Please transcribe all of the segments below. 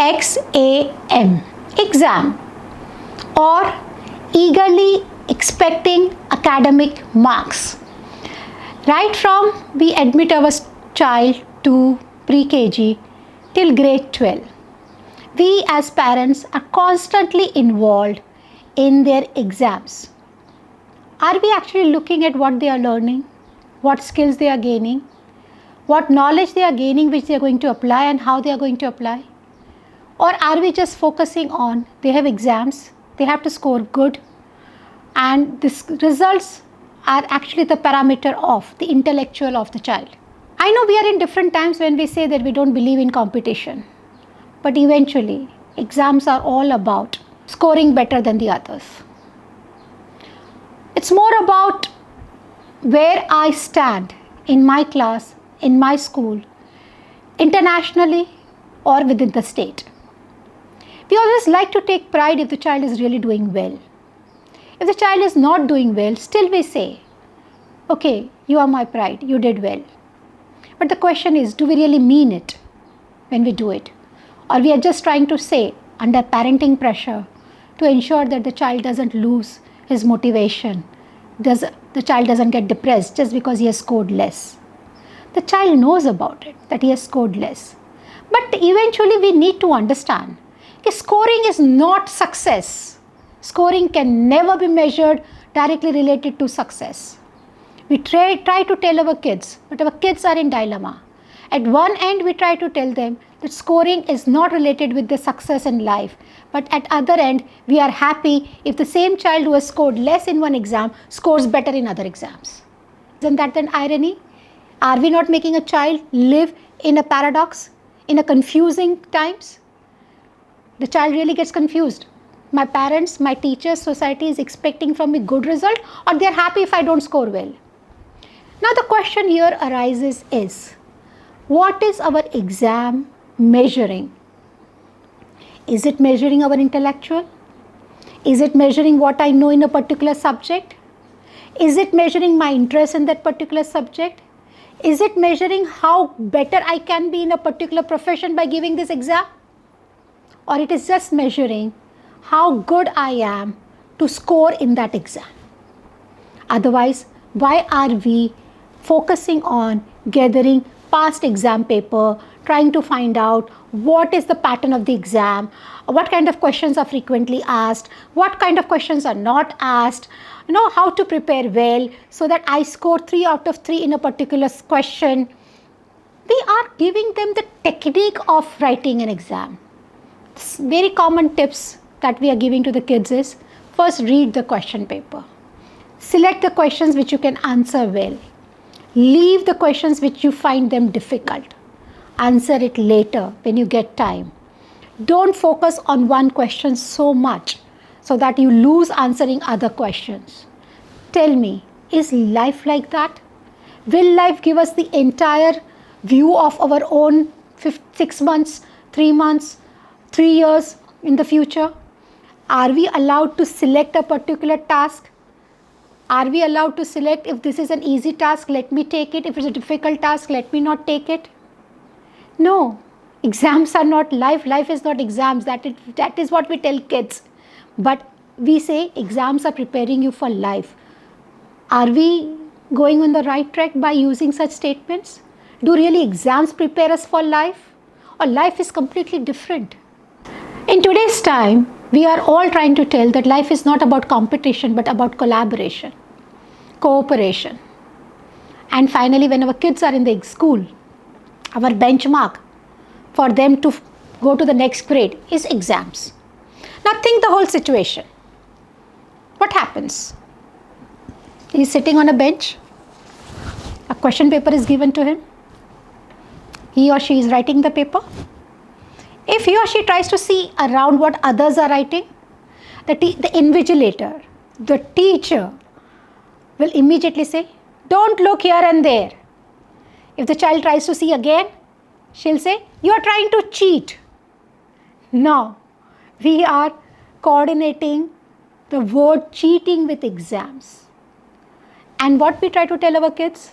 exam, exam, or eagerly expecting academic marks. Right from we admit our child to pre-KG till grade 12, we as parents are constantly involved in their exams. Are we actually looking at what they are learning, what skills they are gaining, what knowledge they are gaining which they are going to apply and how they are going to apply? Or are we just focusing on they have exams, they have to score good, and these results are actually the parameter of the intellectual of the child? I know we are in different times when we say that we don't believe in competition, but eventually exams are all about scoring better than the others. It's more about where I stand in my class, in my school, internationally or within the state. We always like to take pride if the child is really doing well. If the child is not doing well, still we say, okay, you are my pride, you did well. But the question is, do we really mean it when we do it? Or we are just trying to say, under parenting pressure, to ensure that the child doesn't lose his motivation, the child doesn't get depressed just because he has scored less. The child knows about it, that he has scored less. But eventually we need to understand that scoring is not success. Scoring can never be measured directly related to success. We try to tell our kids, but our kids are in dilemma. At one end, we try to tell them that scoring is not related with the success in life. But at other end, we are happy if the same child who has scored less in one exam scores better in other exams. Isn't that an irony? Are we not making a child live in a paradox, in a confusing times? The child really gets confused. My parents, my teachers, society is expecting from me good result, or they're happy if I don't score well. Now the question here arises is, what is our exam measuring? Is it measuring our intellectual? Is it measuring what I know in a particular subject? Is it measuring my interest in that particular subject? Is it measuring how better I can be in a particular profession by giving this exam? Or it is just measuring how good I am to score in that exam? Otherwise, why are we focusing on gathering past exam paper, trying to find out what is the pattern of the exam, what kind of questions are frequently asked, what kind of questions are not asked, how to prepare well so that I score 3 out of 3 in a particular question. We are giving them the technique of writing an exam. Very common tips that we are giving to the kids is, first read the question paper. Select the questions which you can answer well. Leave the questions which you find them difficult. Answer it later when you get time. Don't focus on one question so much so that you lose answering other questions. Tell me, is life like that? Will life give us the entire view of our own 6 months, 3 months, 3 years in the future? Are we allowed to select a particular task? Are we allowed to select, if this is an easy task, let me take it. If it's a difficult task, let me not take it. No, exams are not life. Life is not exams. That is what we tell kids. But we say exams are preparing you for life. Are we going on the right track by using such statements? Do really exams prepare us for life? Or life is completely different? In today's time, we are all trying to tell that life is not about competition, but about collaboration, cooperation. And finally, when our kids are in the school, our benchmark for them to go to the next grade is exams. Now think the whole situation. What happens? He's sitting on a bench. A question paper is given to him. He or she is writing the paper. If he or she tries to see around what others are writing, the invigilator, the teacher will immediately say, don't look here and there. If the child tries to see again, she'll say, you are trying to cheat. Now, we are coordinating the word cheating with exams. And what we try to tell our kids,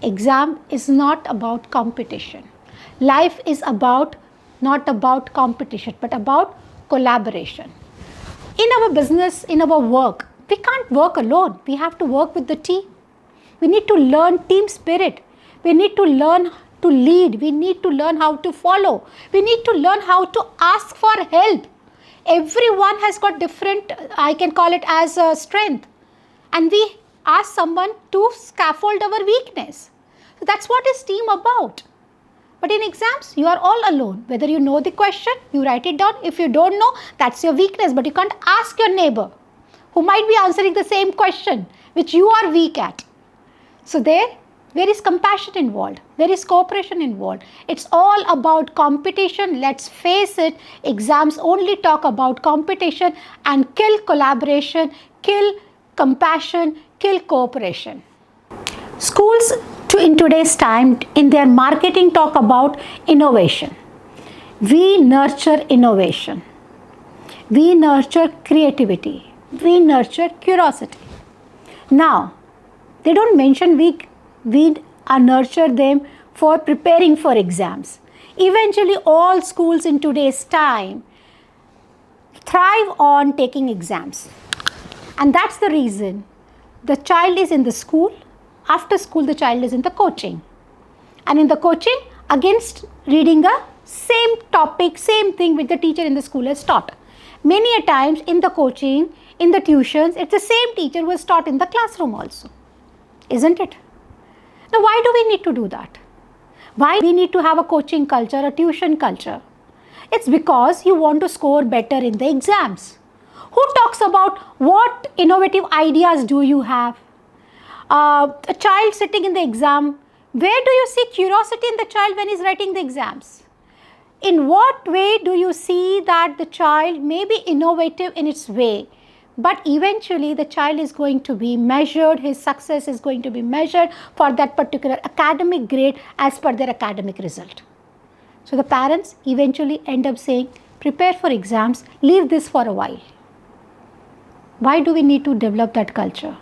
exam is not about competition. Life is about not about competition, but about collaboration. In our business, in our work, we can't work alone. We have to work with the team. We need to learn team spirit. We need to learn to lead. We need to learn how to follow. We need to learn how to ask for help. Everyone has got different, I can call it as a strength. And we ask someone to scaffold our weakness. So that's what is team about. But in exams, you are all alone. Whether you know the question, you write it down. If you don't know, that's your weakness. But you can't ask your neighbor who might be answering the same question which you are weak at. So there is compassion involved. There is cooperation involved. It's all about competition. Let's face it, exams only talk about competition and kill collaboration, kill compassion, kill cooperation. Schools in today's time, in their marketing, talk about innovation. We nurture innovation. We nurture creativity. We nurture curiosity. Now, they don't mention we nurture them for preparing for exams. Eventually, all schools in today's time thrive on taking exams. And that's the reason the child is in the school. After school, the child is in the coaching. And in the coaching, against reading a same topic, same thing which the teacher in the school has taught. Many a times in the coaching, in the tuitions, it's the same teacher who has taught in the classroom also. Isn't it? Now, why do we need to do that? Why we need to have a coaching culture, a tuition culture? It's because you want to score better in the exams. Who talks about what innovative ideas do you have? A child sitting in the exam, where do you see curiosity in the child when he's writing the exams? In what way do you see that the child may be innovative in its way, but eventually the child is going to be measured, his success is going to be measured for that particular academic grade as per their academic result. So the parents eventually end up saying, prepare for exams, leave this for a while. Why do we need to develop that culture?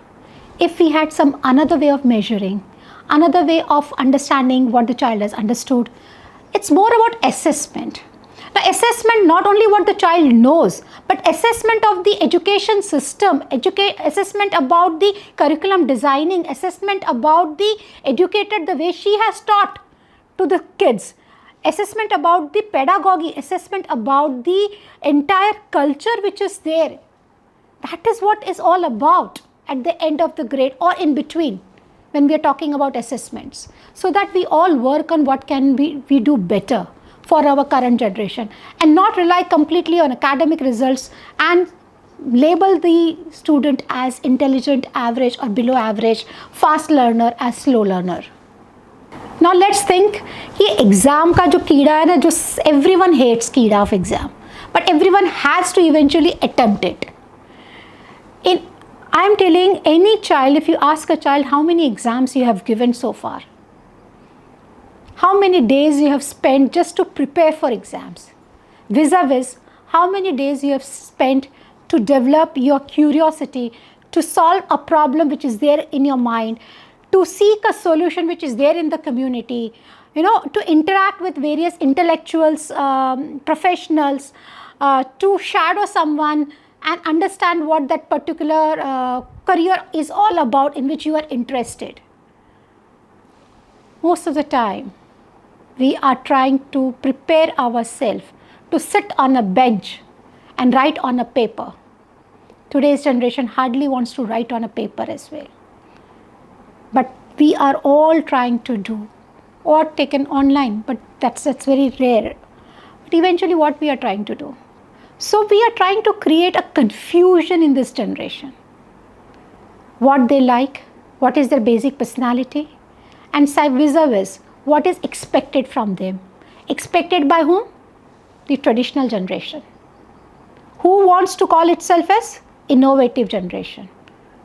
If we had some another way of measuring, another way of understanding what the child has understood, it's more about assessment. Now, assessment not only what the child knows, but assessment of the education system, assessment about the curriculum designing, assessment about the educator, the way she has taught to the kids, assessment about the pedagogy, assessment about the entire culture which is there. That is what is all about at the end of the grade or in between when we are talking about assessments, so that we all work on what can we do better for our current generation and not rely completely on academic results and label the student as intelligent, average or below average, fast learner as slow learner. Now let's think कि exam का जो कीड़ा है ना, जो everyone hates कीड़ा of exam, but everyone has to eventually attempt it. I am telling any child, if you ask a child how many exams you have given so far, how many days you have spent just to prepare for exams, vis-a-vis how many days you have spent to develop your curiosity, to solve a problem which is there in your mind, to seek a solution which is there in the community, to interact with various intellectuals, professionals, to shadow someone and understand what that particular career is all about in which you are interested. Most of the time, we are trying to prepare ourselves to sit on a bench and write on a paper. Today's generation hardly wants to write on a paper as well. But we are all trying to do, or taken online, but that's very rare. But eventually what we are trying to do? So we are trying to create a confusion in this generation. What they like, what is their basic personality, and vis-a-vis what is expected from them. Expected by whom? The traditional generation, who wants to call itself as innovative generation,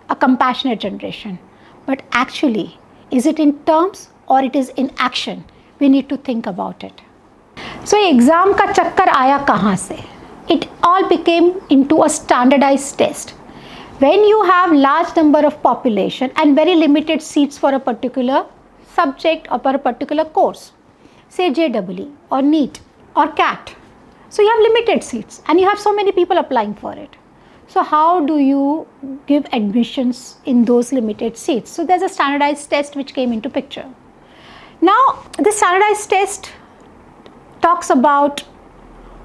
a compassionate generation. But actually, is it in terms or it is in action? We need to think about it. So exam का चक्कर आया कहाँ से? It all became into a standardized test. When you have large number of population and very limited seats for a particular subject or for a particular course, say JEE or NEET or cat. So you have limited seats and you have so many people applying for it. So how do you give admissions in those limited seats? So there's a standardized test which came into picture. Now the standardized test talks about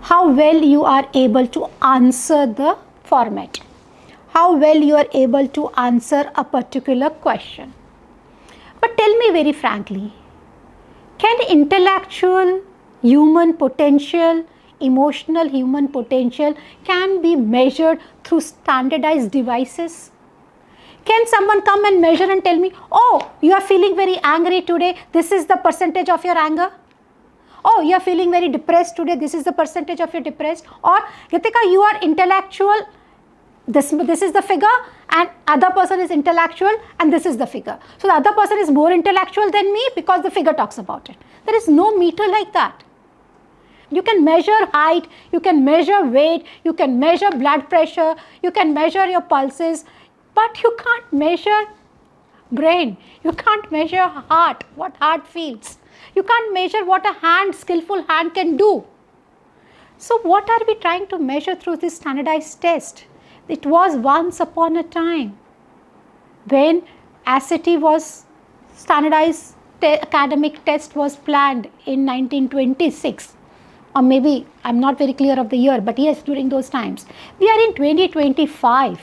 how well you are able to answer the format, how well you are able to answer a particular question. But tell me very frankly, can intellectual human potential, emotional human potential can be measured through standardized devices? Can someone come and measure and tell me, oh, you are feeling very angry today, this is the percentage of your anger? Oh, you are feeling very depressed today, this is the percentage of your depressed? Or, Geetika, you are intellectual, this is the figure, and other person is intellectual and this is the figure. So the other person is more intellectual than me because the figure talks about it. There is no meter like that. You can measure height, you can measure weight, you can measure blood pressure, you can measure your pulses, but you can't measure brain, you can't measure heart, what heart feels. You can't measure what a skillful hand can do. So what are we trying to measure through this standardized test? It was once upon a time when ACT was standardized academic test was planned in 1926, or maybe I'm not very clear of the year, but yes, during those times. We are in 2025.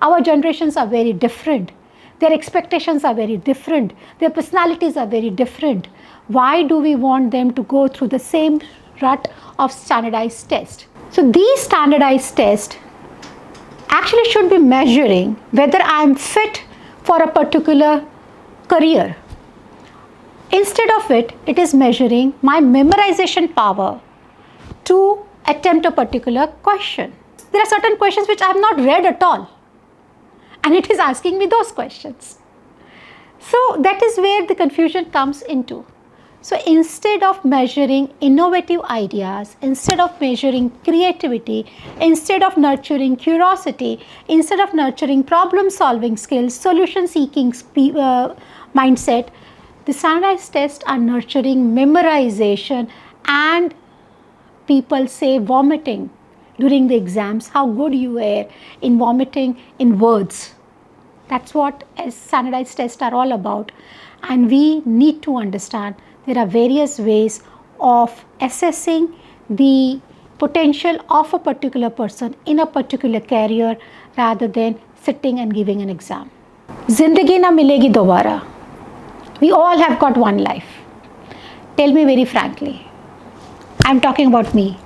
Our generations are very different. Their expectations are very different. Their personalities are very different. Why do we want them to go through the same rut of standardized test? So these standardized tests actually should be measuring whether I am fit for a particular career. Instead of it, it is measuring my memorization power to attempt a particular question. There are certain questions which I have not read at all, and it is asking me those questions. So that is where the confusion comes into. So instead of measuring innovative ideas, instead of measuring creativity, instead of nurturing curiosity, instead of nurturing problem solving skills, solution seeking mindset, the standardized tests are nurturing memorization, and people say vomiting during the exams, how good you are in vomiting in words. That's what standardized tests are all about, and we need to understand there are various ways of assessing the potential of a particular person in a particular career rather than sitting and giving an exam. Zindagi na milegi dobara. We all have got one life. Tell me very frankly, I'm talking about me,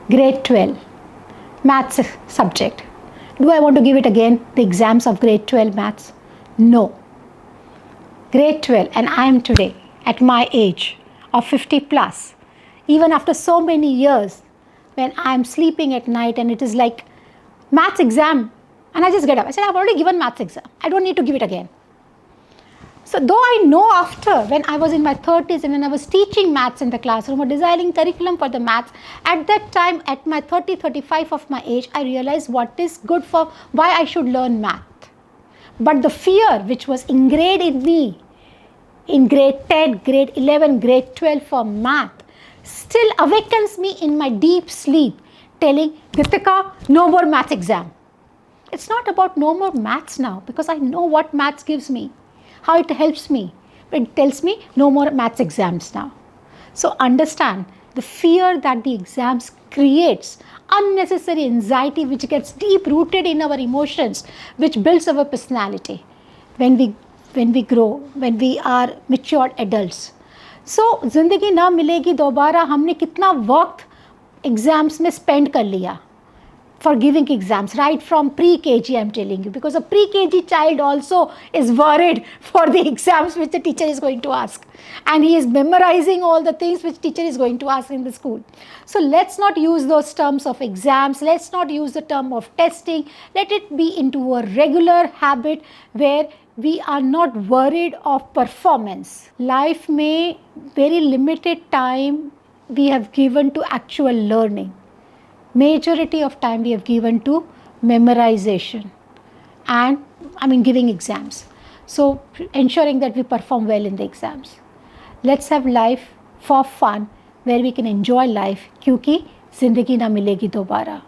grade 12, maths subject. Do I want to give it again, the exams of grade 12 maths? No. Grade 12, and I am today at my age of 50 plus, even after so many years, when I am sleeping at night and it is like maths exam, and I just get up. I said, I've already given maths exam. I don't need to give it again. So though I know after, when I was in my 30s and when I was teaching maths in the classroom or designing curriculum for the maths, at that time, at my 35 of my age, I realized what is good for, why I should learn math. But the fear which was ingrained in me in grade 10, grade 11, grade 12 for math still awakens me in my deep sleep telling, Geetika, no more maths exam. It's not about no more maths now, because I know what maths gives me, how it helps me. But it tells me no more maths exams now. So understand the fear that the exams creates, unnecessary anxiety which gets deep rooted in our emotions, which builds our personality when we grow, when we are matured adults. So जिंदगी ना मिलेगी दोबारा, हमने कितना वक्त exams में spend कर लिया for giving exams, right from pre-KG, I'm telling you, because a pre-KG child also is worried for the exams which the teacher is going to ask, and he is memorizing all the things which teacher is going to ask in the school. So let's not use those terms of exams, let's not use the term of testing, let it be into a regular habit where we are not worried of performance. Life may very limited time we have given to actual learning. Majority of time we have given to memorization and giving exams. So ensuring that we perform well in the exams. Let's have life for fun where we can enjoy life, क्योंकि ज़िंदगी ना मिलेगी दोबारा.